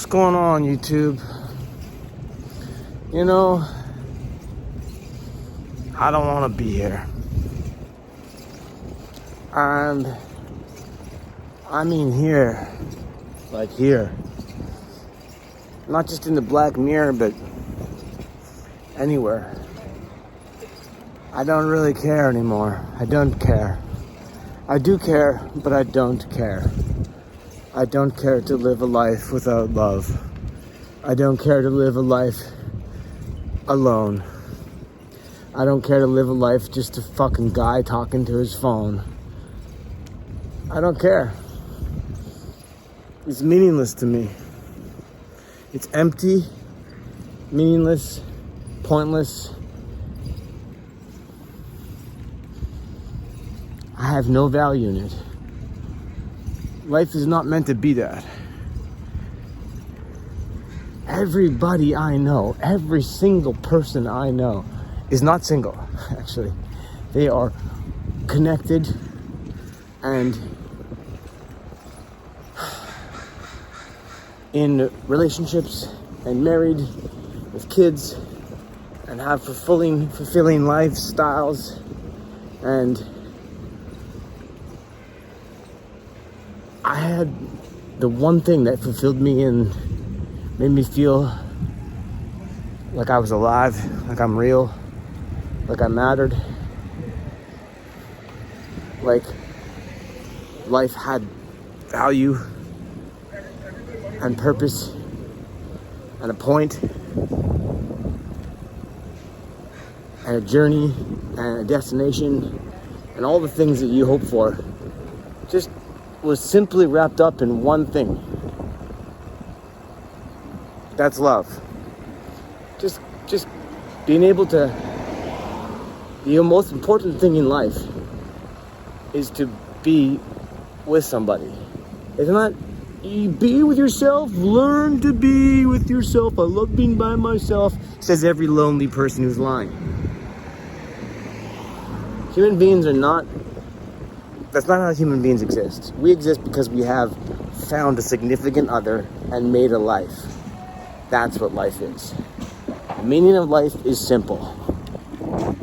going on, YouTube? You know, I don't want to be here. And I mean here, like here. Not just in the Black Mirror, but anywhere. I don't really care anymore. I don't care. I do care, but I don't care. I don't care to live a life without love. I don't care to live a life alone. I don't care to live a life just a fucking guy talking to his phone. I don't care. It's meaningless to me. It's empty, meaningless, pointless. I have no value in it. Life is not meant to be that. Everybody I know, every single person I know is not single, actually. They are connected and in relationships and married with kids and have fulfilling lifestyles, and I had the one thing that fulfilled me and made me feel like I was alive, like I'm real, like I mattered, like life had value and purpose and a point and a journey and a destination and all the things that you hope for just was simply wrapped up in one thing. That's love. Just being able to, the most important thing in life is to be with somebody. It's not, you be with yourself, learn to be with yourself. I love being by myself, says every lonely person who's lying. Human beings are not, that's not how human beings exist. We exist because we have found a significant other and made a life. That's what life is. The meaning of life is simple.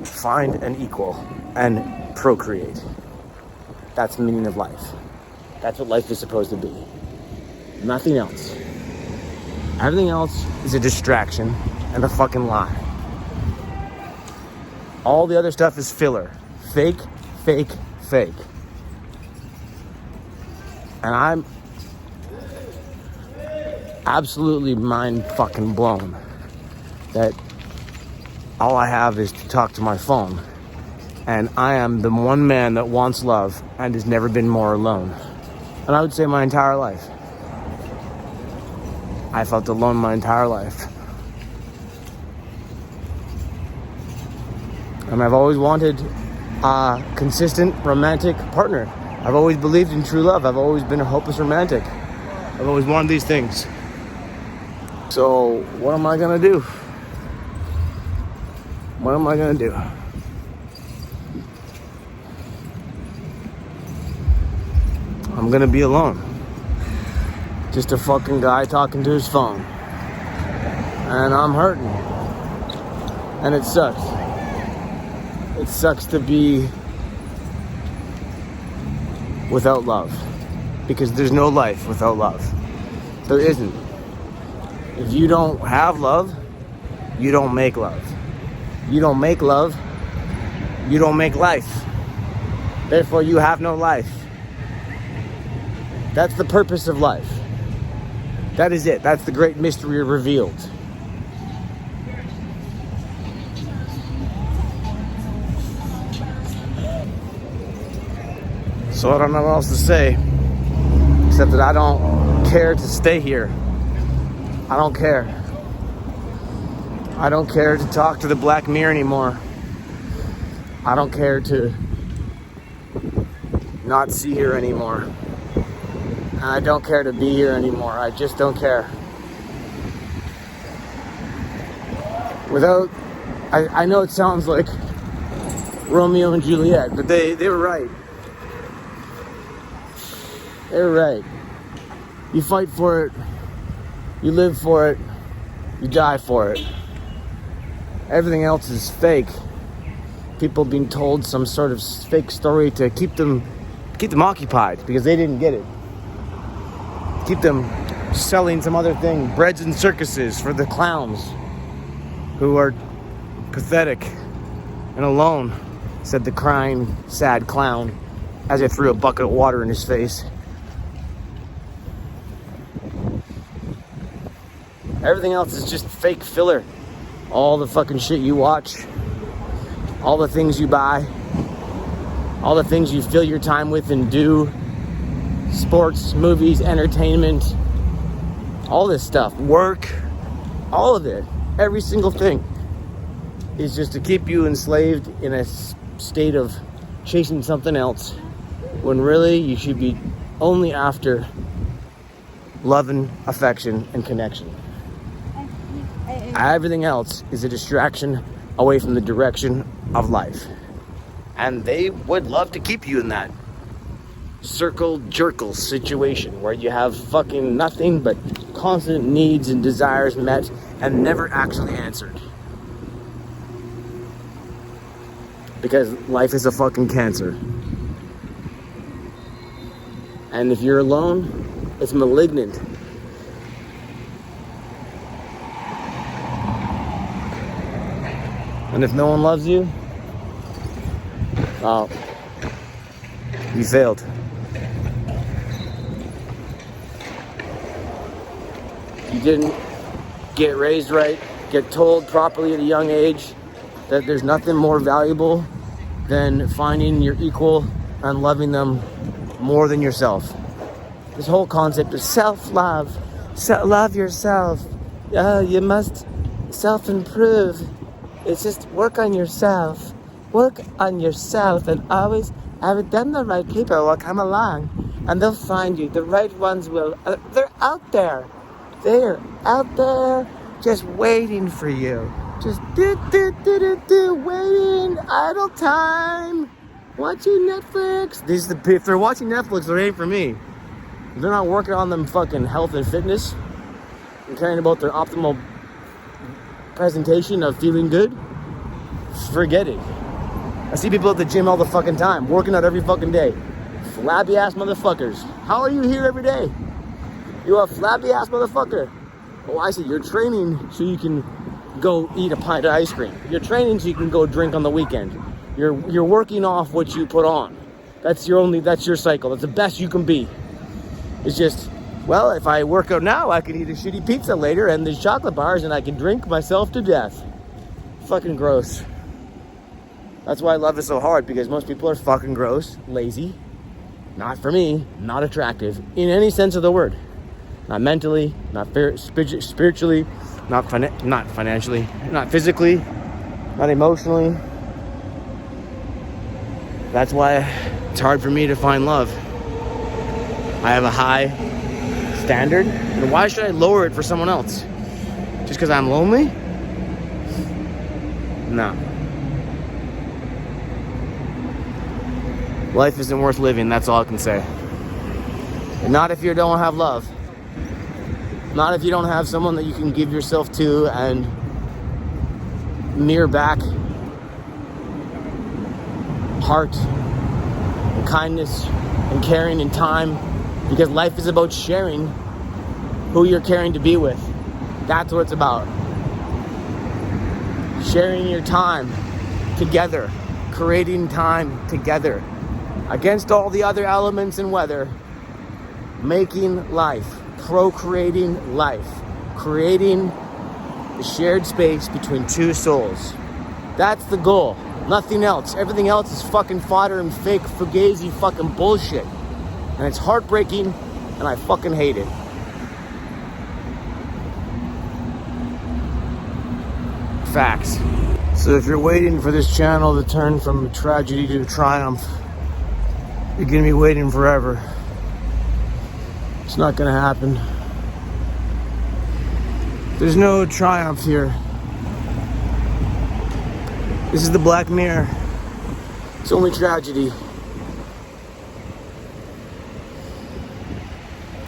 Find an equal and procreate. That's the meaning of life. That's what life is supposed to be. Nothing else. Everything else is a distraction and a fucking lie. All the other stuff is filler. Fake, fake, fake. And I'm absolutely mind fucking blown that all I have is to talk to my phone, and I am the one man that wants love and has never been more alone. And I would say my entire life. I felt alone my entire life. And I've always wanted a consistent romantic partner. I've always believed in true love. I've always been a hopeless romantic. I've always wanted these things. So what am I gonna do? What am I gonna do? I'm gonna be alone. Just a fucking guy talking to his phone. And I'm hurting. And it sucks. It sucks to be without love. Because there's no life without love. There isn't. If you don't have love, you don't make love. You don't make love, you don't make life. Therefore, you have no life. That's the purpose of life. That is it. That's the great mystery revealed. So I don't know what else to say, except that I don't care to stay here. I don't care. I don't care to talk to the Black Mirror anymore. I don't care to not see her anymore. And I don't care to be here anymore. I just don't care. I know it sounds like Romeo and Juliet, but they were right. They were right. You fight for it You live for it, you die for it. Everything else is fake. People being told some sort of fake story to keep them occupied because they didn't get it. Keep them selling some other thing, breads and circuses for the clowns who are pathetic and alone, said the crying, sad clown as I threw a bucket of water in his face. Everything else is just fake filler. All the fucking shit you watch, all the things you buy, all the things you fill your time with and do, sports, movies, entertainment, all this stuff, work, all of it, every single thing is just to keep you enslaved in a state of chasing something else when really you should be only after love and affection and connection. Everything else is a distraction away from the direction of life. And they would love to keep you in that circle-jerkle situation where you have fucking nothing but constant needs and desires met and never actually answered. Because life is a fucking cancer. And if you're alone, it's malignant. And if no one loves you, oh, you failed. You didn't get raised right, get told properly at a young age that there's nothing more valuable than finding your equal and loving them more than yourself. This whole concept of self-love, love yourself. You must self-improve. It's just work on yourself. Work on yourself and always have it done. The right people will come along and they'll find you. The right ones will. They're out there. They're out there just waiting for you. Just waiting, idle time, watching Netflix. If they're watching Netflix, they ain't for me. If they're not working on them fucking health and fitness and caring about their optimal presentation of feeling good, forget it. I see people at the gym all the fucking time, working out every fucking day. Flabby ass motherfuckers. How are you here every day? You a flabby ass motherfucker. Oh, I see. You're training so you can go eat a pint of ice cream. You're training so you can go drink on the weekend. You're working off what you put on. That's your cycle. That's the best you can be. It's just, well, if I work out now, I can eat a shitty pizza later and there's chocolate bars and I can drink myself to death. Fucking gross. That's why love is so hard, because most people are fucking gross, lazy, not for me, not attractive in any sense of the word. Not mentally, not spiritually, not financially, not physically, not emotionally. That's why it's hard for me to find love. I have a high standard, and why should I lower it for someone else? Just because I'm lonely? No. Life isn't worth living, that's all I can say. Not if you don't have love. Not if you don't have someone that you can give yourself to and mirror back heart and kindness and caring and time, because life is about sharing who you're caring to be with. That's what it's about. Sharing your time together, creating time together against all the other elements and weather, making life, procreating life, creating the shared space between two souls. That's the goal. Nothing else. Everything else is fucking fodder and fake fugazi fucking bullshit. And it's heartbreaking, and I fucking hate it. Facts. So if you're waiting for this channel to turn from tragedy to triumph, you're gonna be waiting forever. It's not gonna happen. There's no triumph here. This is the Black Mirror. It's only tragedy.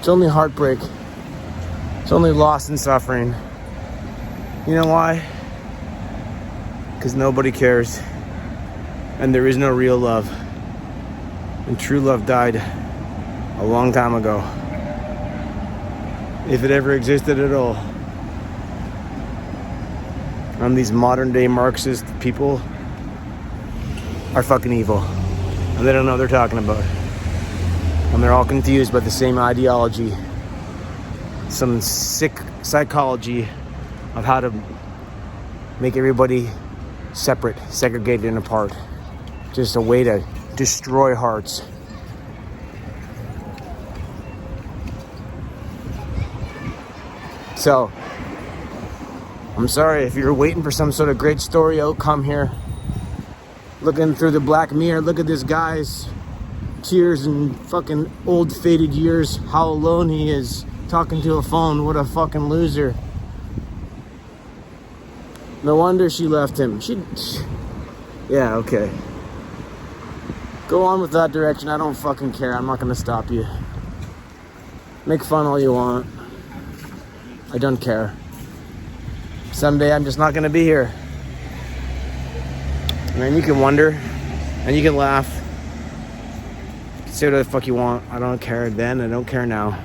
It's only heartbreak. It's only loss and suffering. You know why? Because nobody cares. And there is no real love. And true love died a long time ago. If it ever existed at all. And these modern day Marxist people are fucking evil. And they don't know what they're talking about. And they're all confused by the same ideology. Some sick psychology of how to make everybody separate, segregated, and apart. Just a way to destroy hearts. So, I'm sorry if you're waiting for some sort of great story outcome here. Looking through the black mirror, look at this guy's tears and fucking old faded years. How alone he is, talking to a phone. What a fucking loser. No wonder she left him. Yeah, okay. Go on with that direction. I don't fucking care. I'm not gonna stop you. Make fun all you want. I don't care. Someday I'm just not gonna be here. And then you can wonder, and you can laugh. Say whatever the fuck you want. I don't care then, I don't care now.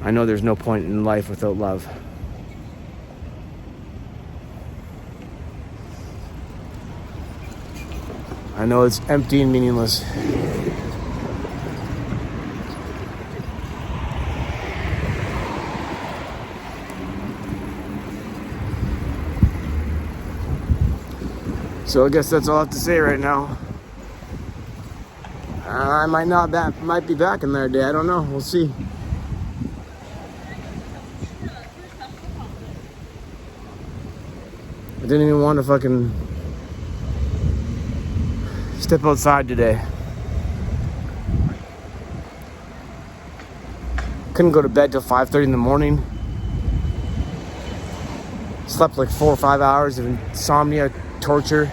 I know there's no point in life without love. I know it's empty and meaningless. So I guess that's all I have to say right now. I might be back another day. I don't know. We'll see. I didn't even want to fucking step outside today. Couldn't go to bed till 5:30 in the morning. Slept like 4 or 5 hours of insomnia, torture.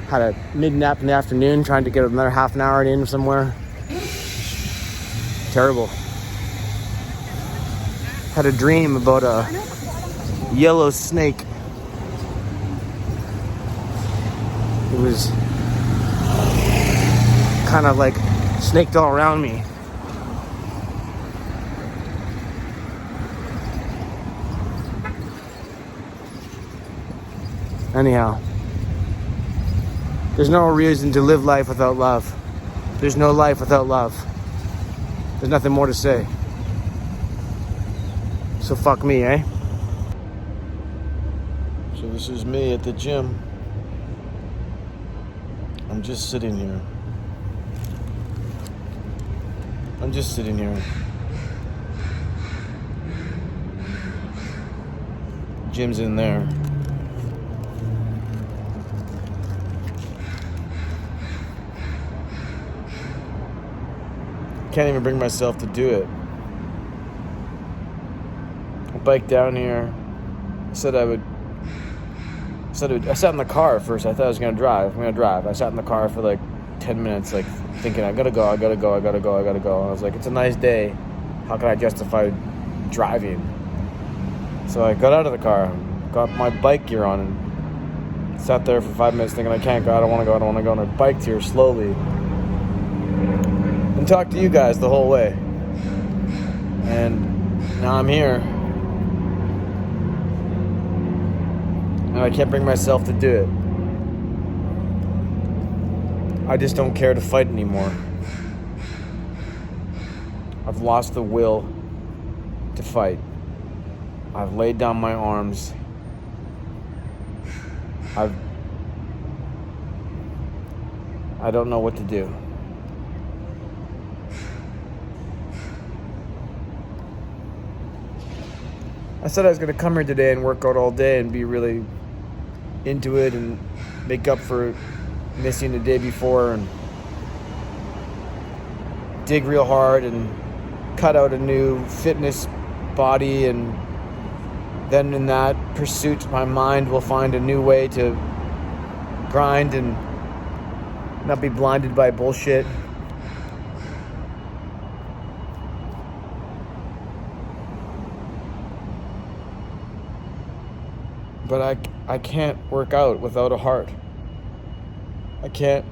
Had a mid-nap in the afternoon, trying to get another half an hour in somewhere. Terrible. Had a dream about a yellow snake. It was kind of like snaked all around me. Anyhow, there's no reason to live life without love. There's no life without love. There's nothing more to say. So fuck me, eh? So this is me at the gym. I'm just sitting here. Gym's in there. Can't even bring myself to do it. I biked down here. I sat in the car at first. I thought I was gonna drive. I'm gonna drive. I sat in the car for like 10 minutes, like thinking, I gotta go. And I was like, it's a nice day. How can I justify driving? So I got out of the car, got my bike gear on, and sat there for 5 minutes thinking, I can't go. I don't want to go. And I biked here slowly. And talked to you guys the whole way. And now I'm here. And I can't bring myself to do it. I just don't care to fight anymore. I've lost the will to fight. I've laid down my arms. I don't know what to do. I said I was going to come here today and work out all day and be really into it and make up for missing the day before and dig real hard and cut out a new fitness body, and then in that pursuit my mind will find a new way to grind and not be blinded by bullshit. But I can't work out without a heart. I can't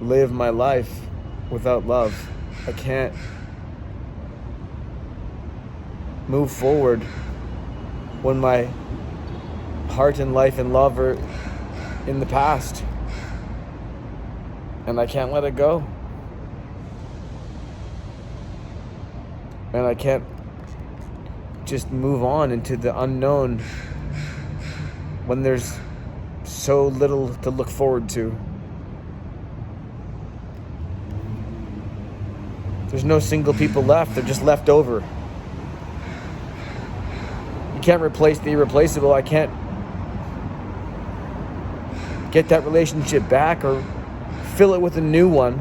live my life without love. I can't move forward when my heart and life and love are in the past. And I can't let it go. And I can't just move on into the unknown when there's so little to look forward to. There's no single people left, they're just left over. You can't replace the irreplaceable. I can't get that relationship back or fill it with a new one.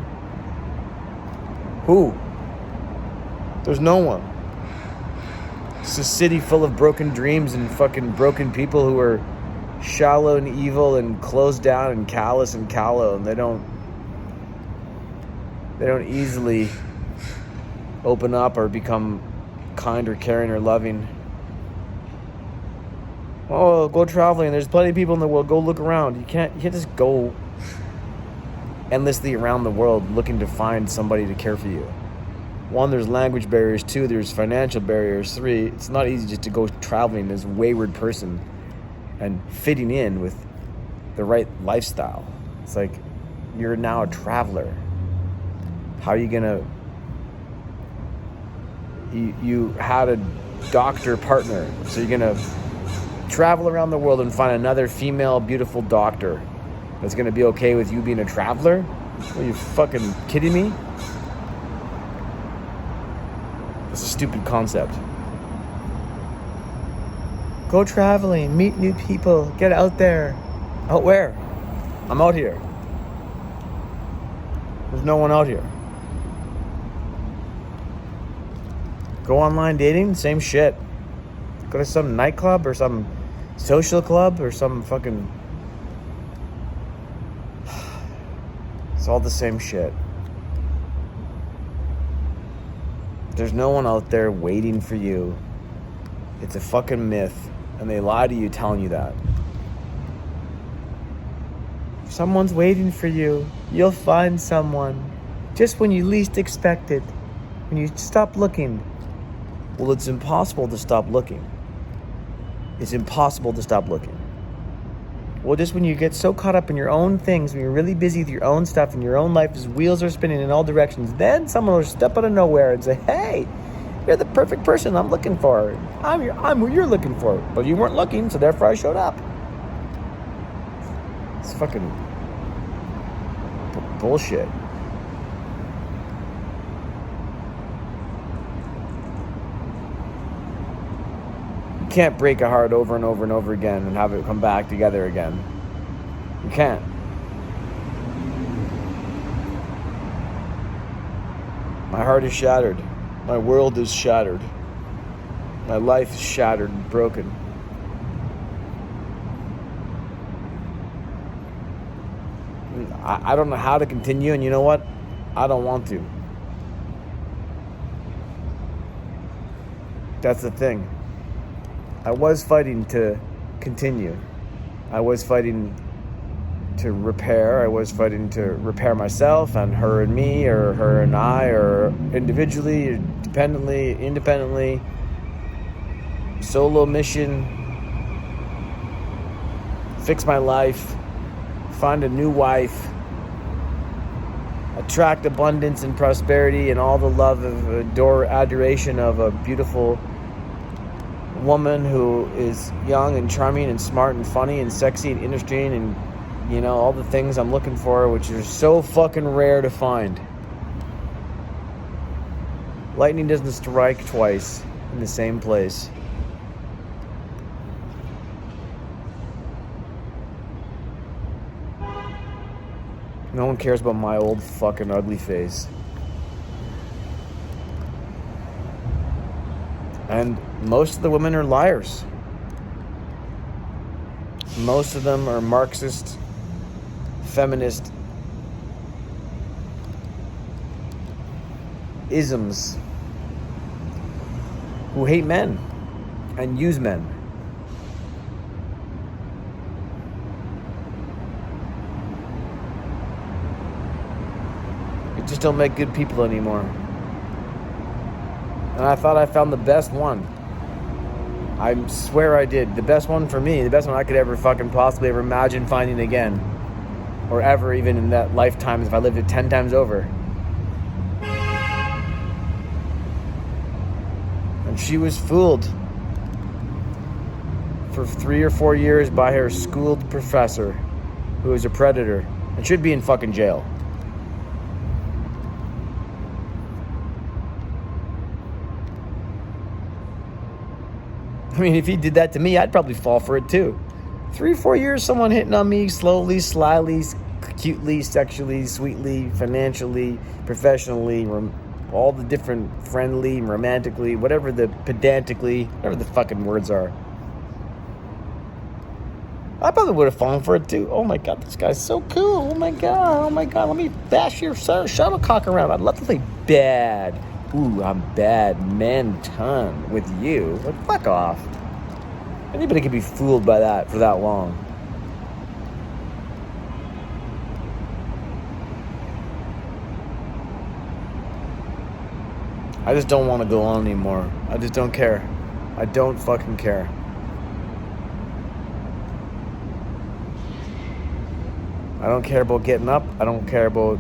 Who? There's no one. It's a city full of broken dreams and fucking broken people who are shallow and evil and closed down and callous and callow, and they don't easily open up or become kind or caring or loving. Oh, go traveling. There's plenty of people in the world. Go look around. You can't just go endlessly around the world looking to find somebody to care for you. 1, there's language barriers. 2, there's financial barriers. 3, it's not easy just to go traveling as a wayward person and fitting in with the right lifestyle. It's like you're now a traveler. How are you gonna... You had a doctor partner, so you're gonna travel around the world and find another female beautiful doctor that's gonna be okay with you being a traveler? Are you fucking kidding me? It's a stupid concept. Go traveling, meet new people, get out there. Out where? I'm out here. There's no one out here. Go online dating, same shit. Go to some nightclub or some social club or some fucking... It's all the same shit. There's no one out there waiting for you. It's a fucking myth, and they lie to you telling you that. If someone's waiting for you, you'll find someone just when you least expect it. When you stop looking. Well, it's impossible to stop looking. It's impossible to stop looking. Well, just when you get so caught up in your own things, when you're really busy with your own stuff and your own life, as wheels are spinning in all directions, then someone will step out of nowhere and say, hey, you're the perfect person I'm looking for. I'm who you're looking for. But you weren't looking, so therefore I showed up. It's fucking bullshit. You can't break a heart over and over and over again and have it come back together again. You can't. My heart is shattered. My world is shattered. My life is shattered and broken. I don't know how to continue, and you know what? I don't want to. That's the thing. I was fighting to continue. I was fighting to repair. I was fighting to repair myself and her and me, or her and I, or individually, or independently. Solo mission. Fix my life. Find a new wife. Attract abundance and prosperity and all the love of adoration of a beautiful woman who is young and charming and smart and funny and sexy and interesting and, you know, all the things I'm looking for, which are so fucking rare to find. Lightning doesn't strike twice in the same place. No one cares about my old fucking ugly face. And most of the women are liars. Most of them are Marxist, feminist, isms who hate men and use men. We just don't make good people anymore. And I thought I found the best one. I swear I did. The best one for me. The best one I could ever fucking possibly ever imagine finding again. Or ever, even in that lifetime, if I lived it 10 times over. And she was fooled for 3 or 4 years by her schooled professor, who is a predator and should be in fucking jail. I mean, if he did that to me, I'd probably fall for it too. 3 or 4 years, someone hitting on me slowly, slyly, cutely, sexually, sweetly, financially, professionally, all the different friendly, romantically, whatever the pedantically, whatever the fucking words are. I probably would have fallen for it too. Oh my God, this guy's so cool. Oh my God, let me bash your shuttlecock around. I'd love to play bad. Ooh, I'm bad man ton with you. Like, fuck off. Anybody could be fooled by that for that long. I just don't want to go on anymore. I just don't care. I don't fucking care. I don't care about getting up. I don't care about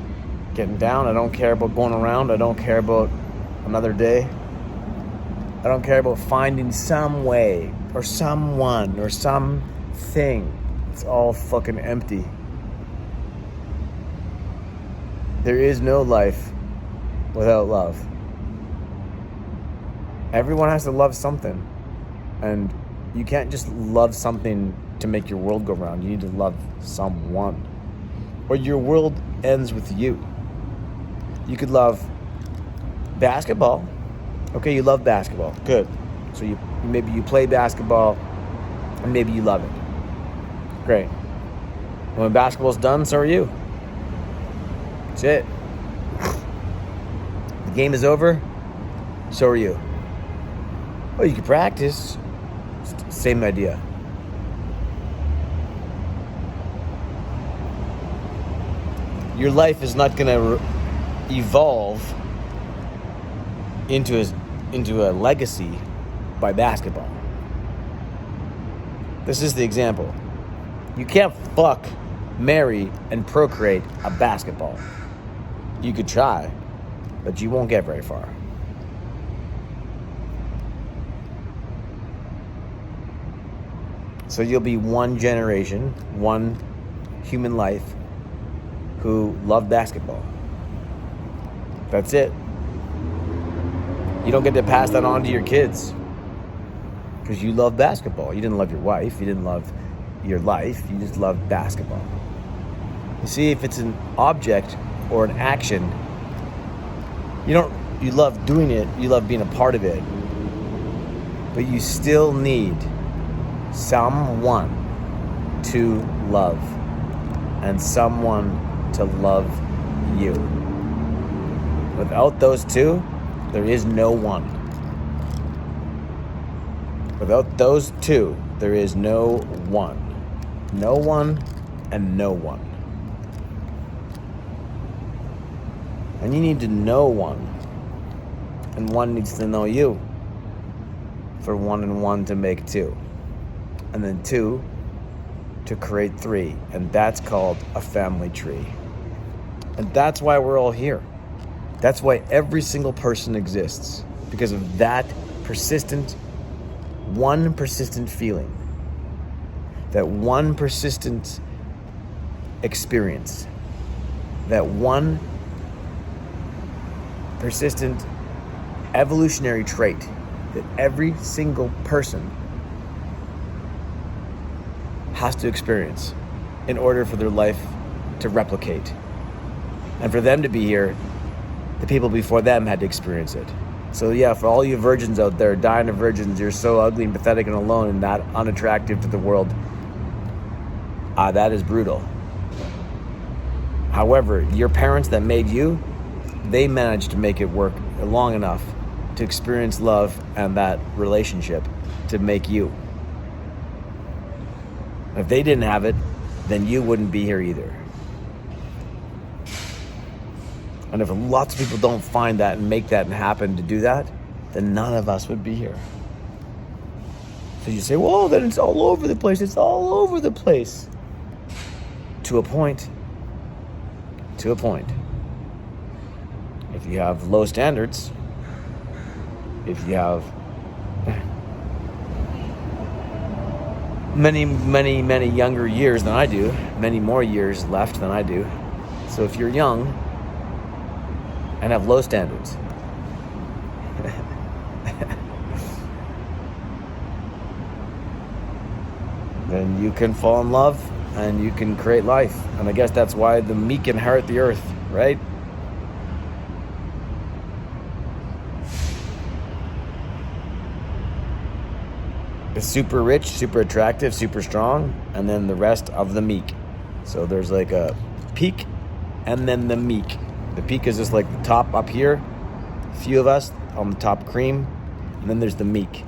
getting down. I don't care about going around. I don't care about another day. I don't care about finding some way or someone or something. It's all fucking empty. There is no life without love. Everyone has to love something. And you can't just love something to make your world go round. You need to love someone. Or your world ends with you. You could love basketball. Okay, you love basketball. Good. So maybe you play basketball and maybe you love it. Great. When basketball's done, so are you. That's it. The game is over, so are you. Well, you can practice. Same idea. Your life is not going to evolve into a legacy by basketball. This is the example. You can't fuck, marry, and procreate a basketball. You could try, but you won't get very far. So you'll be one generation, one human life who loved basketball. That's it. You don't get to pass that on to your kids because you love basketball. You didn't love your wife. You didn't love your life. You just loved basketball. You see, if it's an object or an action, you love doing it. You love being a part of it. But you still need someone to love and someone to love you. Without those two, there is no one. Without those two, there is no one. No one and no one. And you need to know one. And one needs to know you. For 1 and 1 to make 2. And then 2 to create 3. And that's called a family tree. And that's why we're all here. That's why every single person exists. Because of that persistent feeling. That one persistent experience. That one persistent evolutionary trait that every single person has to experience in order for their life to replicate. And for them to be here, the people before them had to experience it. So yeah, for all you virgins out there, dying of virgins, you're so ugly and pathetic and alone and that unattractive to the world. That is brutal. However, your parents that made you, they managed to make it work long enough to experience love and that relationship to make you. If they didn't have it, then you wouldn't be here either. And if lots of people don't find that and make that happen to do that, then none of us would be here. So you say, well, then it's all over the place. It's all over the place. To a point. To a point. If you have low standards, if you have many younger years than I do, many more years left than I do. So if you're young and have low standards, then you can fall in love and you can create life. And I guess that's why the meek inherit the earth, right? The super rich, super attractive, super strong, and then the rest of the meek. So there's like a peak and then the meek. The peak is just like the top up here, a few of us on the top cream, and then there's the meek.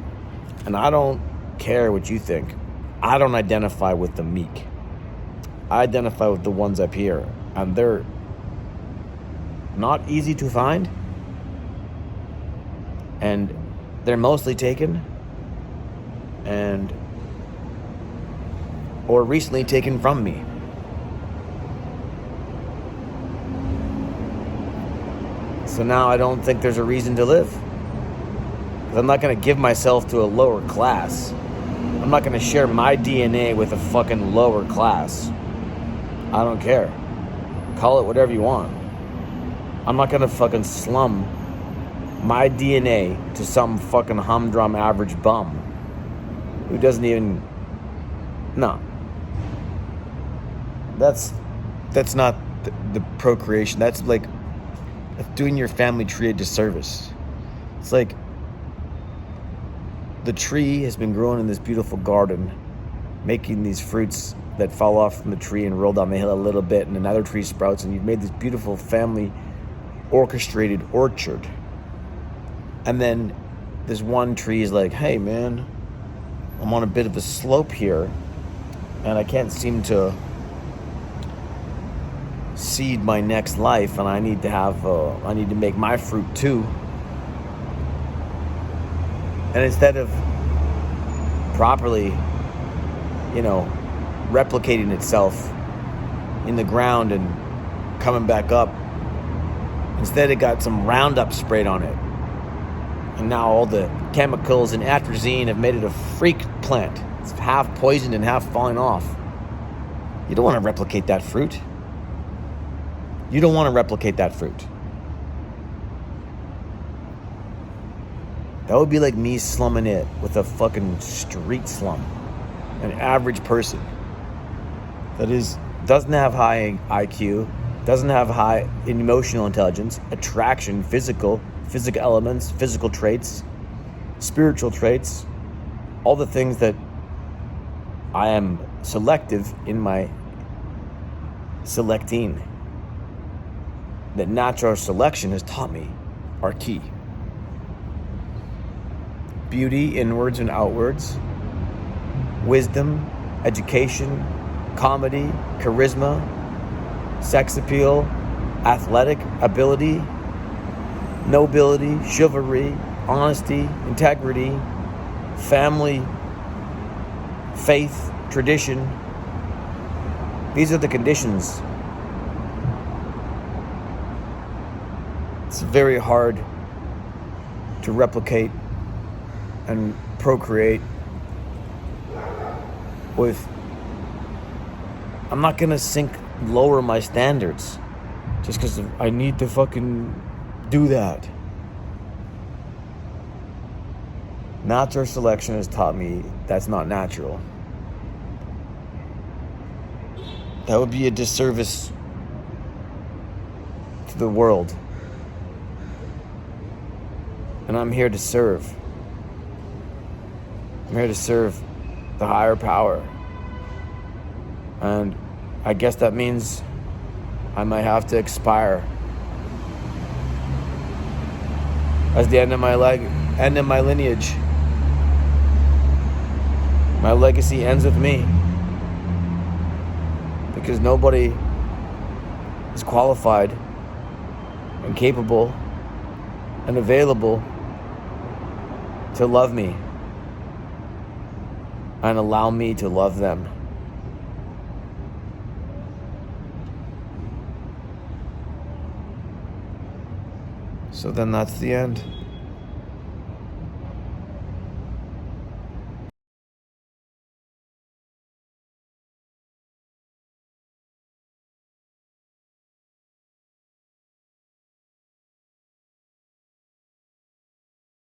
And I don't care what you think. I don't identify with the meek. I identify with the ones up here, and they're not easy to find, and they're mostly taken, and or recently taken from me. So now I don't think there's a reason to live. 'Cause I'm not going to give myself to a lower class. I'm not going to share my DNA with a fucking lower class. I don't care. Call it whatever you want. I'm not going to fucking slum my DNA to some fucking humdrum average bum who doesn't even... No. That's not the procreation. That's like doing your family tree a disservice. It's like the tree has been growing in this beautiful garden, making these fruits that fall off from the tree and roll down the hill a little bit, and another tree sprouts, and you've made this beautiful family orchestrated orchard. And then this one tree is like, hey man, I'm on a bit of a slope here, and I can't seem to seed my next life, and I need to make my fruit too. And instead of properly, replicating itself in the ground and coming back up, instead it got some Roundup sprayed on it. And now all the chemicals and atrazine have made it a freak plant. It's half poisoned and half falling off. You don't want to replicate that fruit. You don't want to replicate that fruit. That would be like me slumming it with a fucking street slum. An average person that doesn't have high IQ, doesn't have high emotional intelligence, attraction, physical elements, physical traits, spiritual traits, all the things that I am selective in my selecting, that natural selection has taught me are key. Beauty, inwards and outwards, wisdom, education, comedy, charisma, sex appeal, athletic ability, nobility, chivalry, honesty, integrity, family, faith, tradition. These are the conditions. It's very hard to replicate and procreate with. I'm not gonna lower my standards just because I need to fucking do that. Natural selection has taught me that's not natural. That would be a disservice to the world. And I'm here to serve. I'm here to serve the higher power. And I guess that means I might have to expire That's the end of my end of my lineage. My legacy ends with me. Because nobody is qualified and capable and available to love me and allow me to love them. So then that's the end.